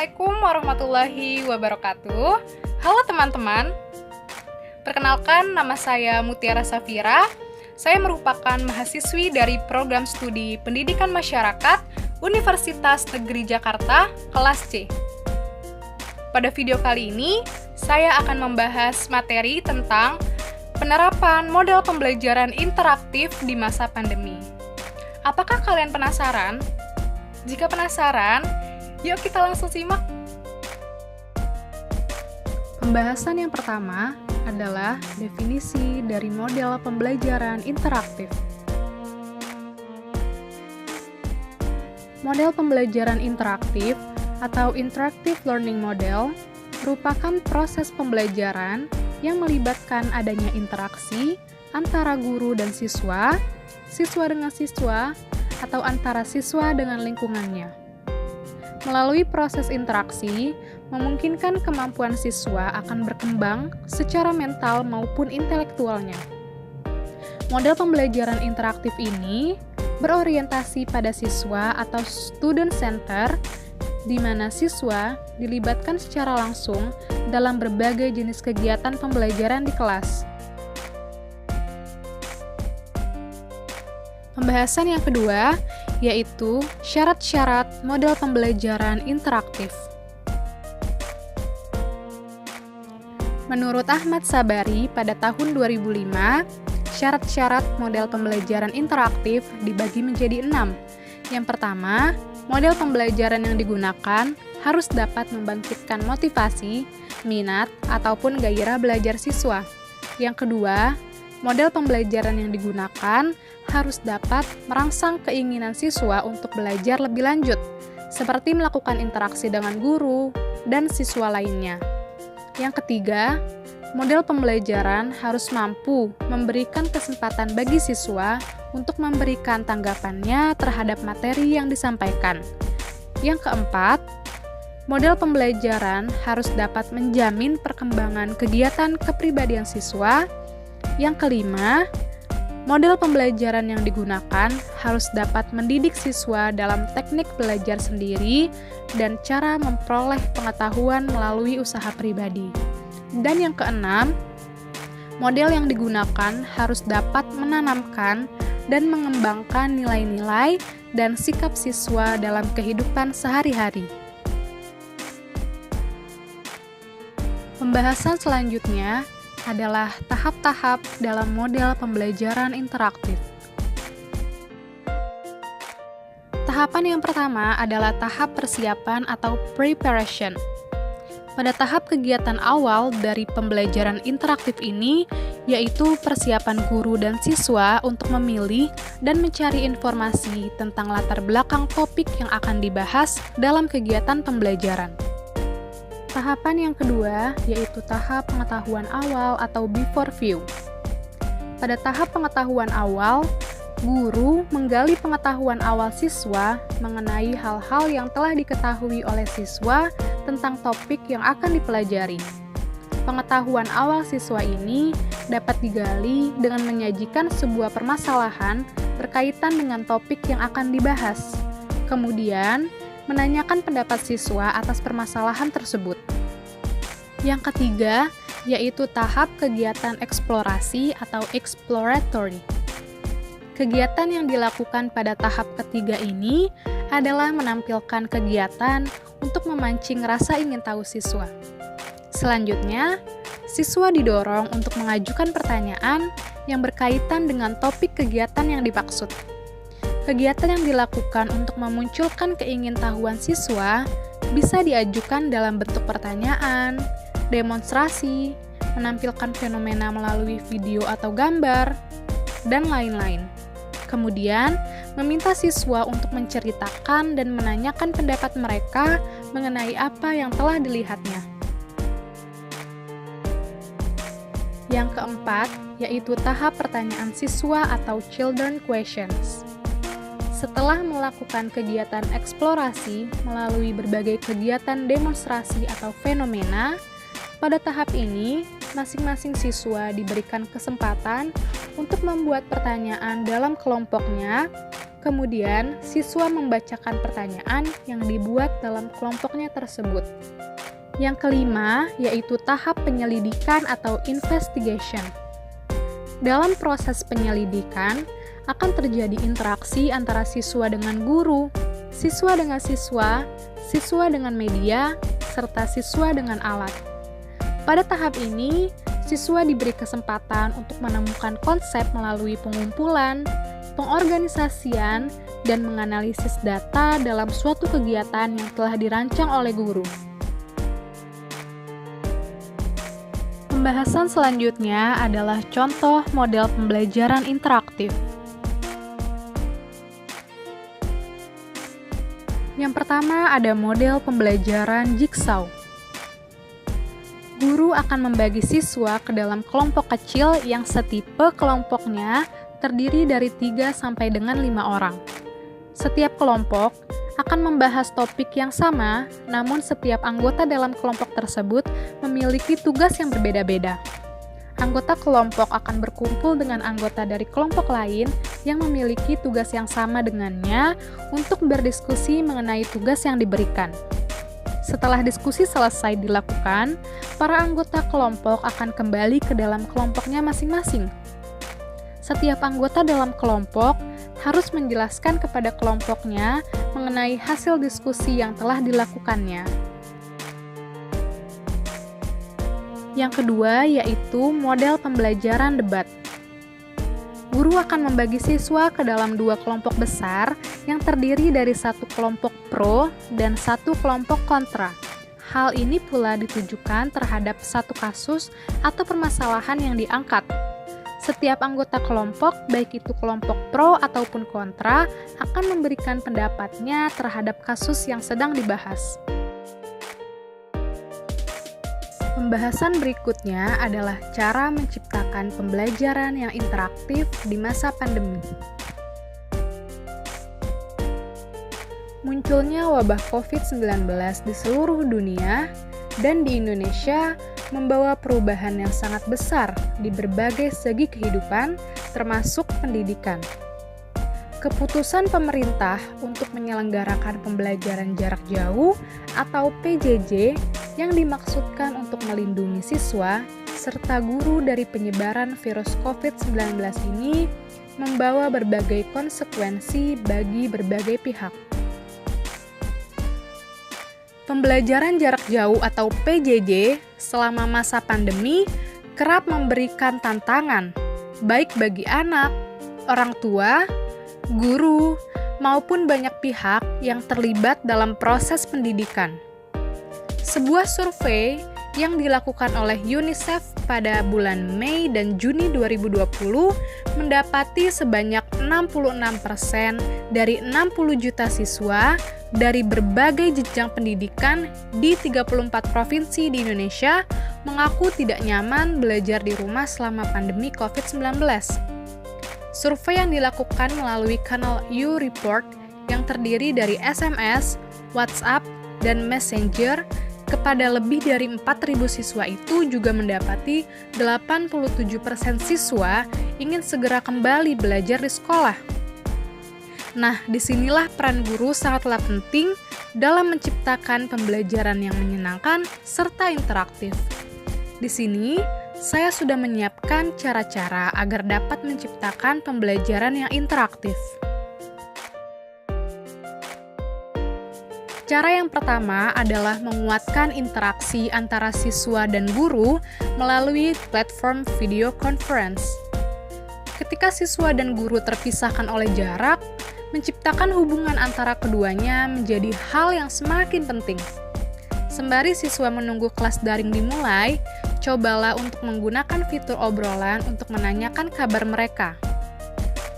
Assalamualaikum warahmatullahi wabarakatuh. Halo teman-teman. Perkenalkan, nama saya Mutiara Safira. Saya merupakan mahasiswi dari Program Studi Pendidikan Masyarakat Universitas Negeri Jakarta, kelas C. Pada video kali ini, saya akan membahas materi tentang penerapan model pembelajaran interaktif di masa pandemi. Apakah kalian penasaran? Jika penasaran, yuk kita langsung simak. Pembahasan yang pertama adalah definisi dari model pembelajaran interaktif. Model pembelajaran interaktif atau interactive learning model merupakan proses pembelajaran yang melibatkan adanya interaksi antara guru dan siswa, siswa dengan siswa, atau antara siswa dengan lingkungannya. Melalui proses interaksi, memungkinkan kemampuan siswa akan berkembang secara mental maupun intelektualnya. Model pembelajaran interaktif ini berorientasi pada siswa atau student center, di mana siswa dilibatkan secara langsung dalam berbagai jenis kegiatan pembelajaran di kelas. Pembahasan yang kedua yaitu syarat-syarat model pembelajaran interaktif. Menurut Ahmad Sabari pada tahun 2005, syarat-syarat model pembelajaran interaktif dibagi menjadi 6. Yang pertama, model pembelajaran yang digunakan harus dapat membangkitkan motivasi, minat, ataupun gairah belajar siswa. Yang kedua, model pembelajaran yang digunakan harus dapat merangsang keinginan siswa untuk belajar lebih lanjut, seperti melakukan interaksi dengan guru dan siswa lainnya. Yang ketiga, model pembelajaran harus mampu memberikan kesempatan bagi siswa untuk memberikan tanggapannya terhadap materi yang disampaikan. Yang keempat, model pembelajaran harus dapat menjamin perkembangan kegiatan kepribadian siswa. Yang kelima, model pembelajaran yang digunakan harus dapat mendidik siswa dalam teknik belajar sendiri dan cara memperoleh pengetahuan melalui usaha pribadi. Dan yang keenam, model yang digunakan harus dapat menanamkan dan mengembangkan nilai-nilai dan sikap siswa dalam kehidupan sehari-hari. Pembahasan selanjutnya adalah tahap-tahap dalam model pembelajaran interaktif. Tahapan yang pertama adalah tahap persiapan atau preparation. Pada tahap kegiatan awal dari pembelajaran interaktif ini, yaitu persiapan guru dan siswa untuk memilih dan mencari informasi tentang latar belakang topik yang akan dibahas dalam kegiatan pembelajaran. Tahapan yang kedua yaitu tahap pengetahuan awal atau before view. Pada tahap pengetahuan awal, guru menggali pengetahuan awal siswa mengenai hal-hal yang telah diketahui oleh siswa tentang topik yang akan dipelajari. Pengetahuan awal siswa ini dapat digali dengan menyajikan sebuah permasalahan berkaitan dengan topik yang akan dibahas. Kemudian, menanyakan pendapat siswa atas permasalahan tersebut. Yang ketiga, yaitu tahap kegiatan eksplorasi atau exploratory. Kegiatan yang dilakukan pada tahap ketiga ini adalah menampilkan kegiatan untuk memancing rasa ingin tahu siswa. Selanjutnya, siswa didorong untuk mengajukan pertanyaan yang berkaitan dengan topik kegiatan yang dimaksud. Kegiatan yang dilakukan untuk memunculkan keingintahuan siswa bisa diajukan dalam bentuk pertanyaan, demonstrasi, menampilkan fenomena melalui video atau gambar, dan lain-lain. Kemudian, meminta siswa untuk menceritakan dan menanyakan pendapat mereka mengenai apa yang telah dilihatnya. Yang keempat, yaitu tahap pertanyaan siswa atau children questions. Setelah melakukan kegiatan eksplorasi melalui berbagai kegiatan demonstrasi atau fenomena, pada tahap ini, masing-masing siswa diberikan kesempatan untuk membuat pertanyaan dalam kelompoknya Kemudian, siswa membacakan pertanyaan yang dibuat dalam kelompoknya tersebut. Yang kelima, yaitu tahap penyelidikan atau investigation. Dalam proses penyelidikan, akan terjadi interaksi antara siswa dengan guru, siswa dengan siswa, siswa dengan media, serta siswa dengan alat. Pada tahap ini, siswa diberi kesempatan untuk menemukan konsep melalui pengumpulan, pengorganisasian, dan menganalisis data dalam suatu kegiatan yang telah dirancang oleh guru. Pembahasan selanjutnya adalah contoh model pembelajaran interaktif. Yang pertama ada model pembelajaran jigsaw. Guru akan membagi siswa ke dalam kelompok kecil yang setipe kelompoknya terdiri dari 3 sampai dengan 5 orang. Setiap kelompok akan membahas topik yang sama, namun setiap anggota dalam kelompok tersebut memiliki tugas yang berbeda-beda. Anggota kelompok akan berkumpul dengan anggota dari kelompok lain yang memiliki tugas yang sama dengannya untuk berdiskusi mengenai tugas yang diberikan. Setelah diskusi selesai dilakukan, para anggota kelompok akan kembali ke dalam kelompoknya masing-masing. Setiap anggota dalam kelompok harus menjelaskan kepada kelompoknya mengenai hasil diskusi yang telah dilakukannya. Yang kedua yaitu model pembelajaran debat. Guru akan membagi siswa ke dalam 2 kelompok besar yang terdiri dari 1 kelompok pro dan 1 kelompok kontra. Hal ini pula ditujukan terhadap satu kasus atau permasalahan yang diangkat. Setiap anggota kelompok, baik itu kelompok pro ataupun kontra, akan memberikan pendapatnya terhadap kasus yang sedang dibahas. Pembahasan berikutnya adalah cara menciptakan pembelajaran yang interaktif di masa pandemi. Munculnya wabah COVID-19 di seluruh dunia dan di Indonesia membawa perubahan yang sangat besar di berbagai segi kehidupan, termasuk pendidikan. Keputusan pemerintah untuk menyelenggarakan pembelajaran jarak jauh atau PJJ yang dimaksudkan untuk melindungi siswa serta guru dari penyebaran virus COVID-19 ini membawa berbagai konsekuensi bagi berbagai pihak. Pembelajaran jarak jauh atau PJJ selama masa pandemi kerap memberikan tantangan, baik bagi anak, orang tua, guru, maupun banyak pihak yang terlibat dalam proses pendidikan. Sebuah survei yang dilakukan oleh UNICEF pada bulan Mei dan Juni 2020 mendapati sebanyak 66% dari 60 juta siswa dari berbagai jenjang pendidikan di 34 provinsi di Indonesia mengaku tidak nyaman belajar di rumah selama pandemi COVID-19. Survei yang dilakukan melalui kanal U-Report yang terdiri dari SMS, WhatsApp, dan Messenger kepada lebih dari 4.000 siswa itu juga mendapati 87% siswa ingin segera kembali belajar di sekolah. Nah, disinilah peran guru sangatlah penting dalam menciptakan pembelajaran yang menyenangkan serta interaktif. Di sini, saya sudah menyiapkan cara-cara agar dapat menciptakan pembelajaran yang interaktif. Cara yang pertama adalah menguatkan interaksi antara siswa dan guru melalui platform video conference. Ketika siswa dan guru terpisahkan oleh jarak, menciptakan hubungan antara keduanya menjadi hal yang semakin penting. Sembari siswa menunggu kelas daring dimulai, cobalah untuk menggunakan fitur obrolan untuk menanyakan kabar mereka.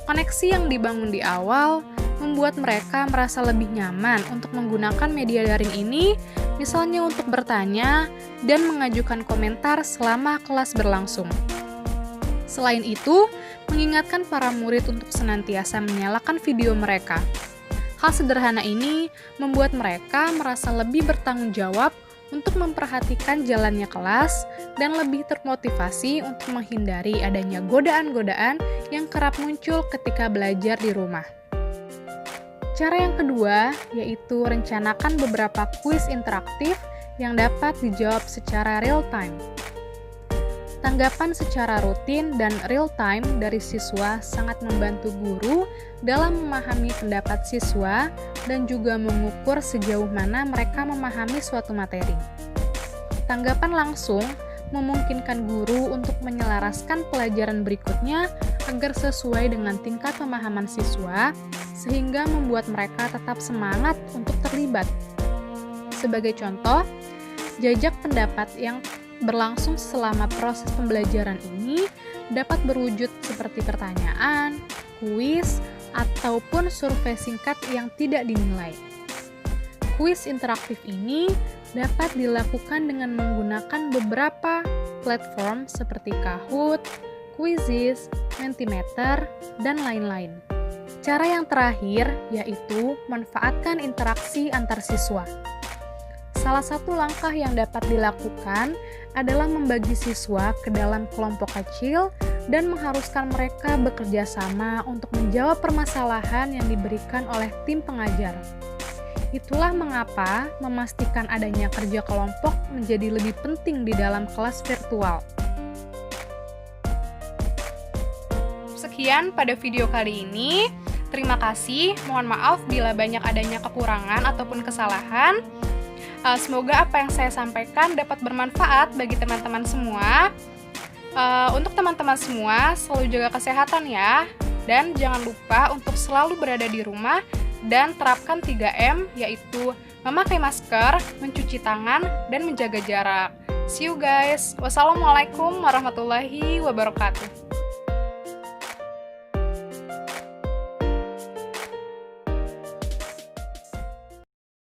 Koneksi yang dibangun di awal membuat mereka merasa lebih nyaman untuk menggunakan media daring ini, misalnya untuk bertanya dan mengajukan komentar selama kelas berlangsung. Selain itu, mengingatkan para murid untuk senantiasa menyalakan video mereka. Hal sederhana ini membuat mereka merasa lebih bertanggung jawab untuk memperhatikan jalannya kelas dan lebih termotivasi untuk menghindari adanya godaan-godaan yang kerap muncul ketika belajar di rumah. Cara yang kedua yaitu rencanakan beberapa kuis interaktif yang dapat dijawab secara real-time. Tanggapan secara rutin dan real-time dari siswa sangat membantu guru dalam memahami pendapat siswa dan juga mengukur sejauh mana mereka memahami suatu materi. Tanggapan langsung memungkinkan guru untuk menyelaraskan pelajaran berikutnya agar sesuai dengan tingkat pemahaman siswa, sehingga membuat mereka tetap semangat untuk terlibat. Sebagai contoh, jajak pendapat yang berlangsung selama proses pembelajaran ini dapat berwujud seperti pertanyaan, kuis, ataupun survei singkat yang tidak dinilai. Kuis interaktif ini dapat dilakukan dengan menggunakan beberapa platform seperti Kahoot, Quizizz, Mentimeter, dan lain-lain. Cara yang terakhir yaitu manfaatkan interaksi antar siswa. Salah satu langkah yang dapat dilakukan adalah membagi siswa ke dalam kelompok kecil dan mengharuskan mereka bekerja sama untuk menjawab permasalahan yang diberikan oleh tim pengajar. Itulah mengapa memastikan adanya kerja kelompok menjadi lebih penting di dalam kelas virtual. Sekian pada video kali ini. Terima kasih. Mohon maaf bila banyak adanya kekurangan ataupun kesalahan. Semoga apa yang saya sampaikan dapat bermanfaat bagi teman-teman semua. Untuk teman-teman semua, selalu jaga kesehatan ya. Dan jangan lupa untuk selalu berada di rumah dan terapkan 3M, yaitu memakai masker, mencuci tangan, dan menjaga jarak. See you guys. Wassalamualaikum warahmatullahi wabarakatuh.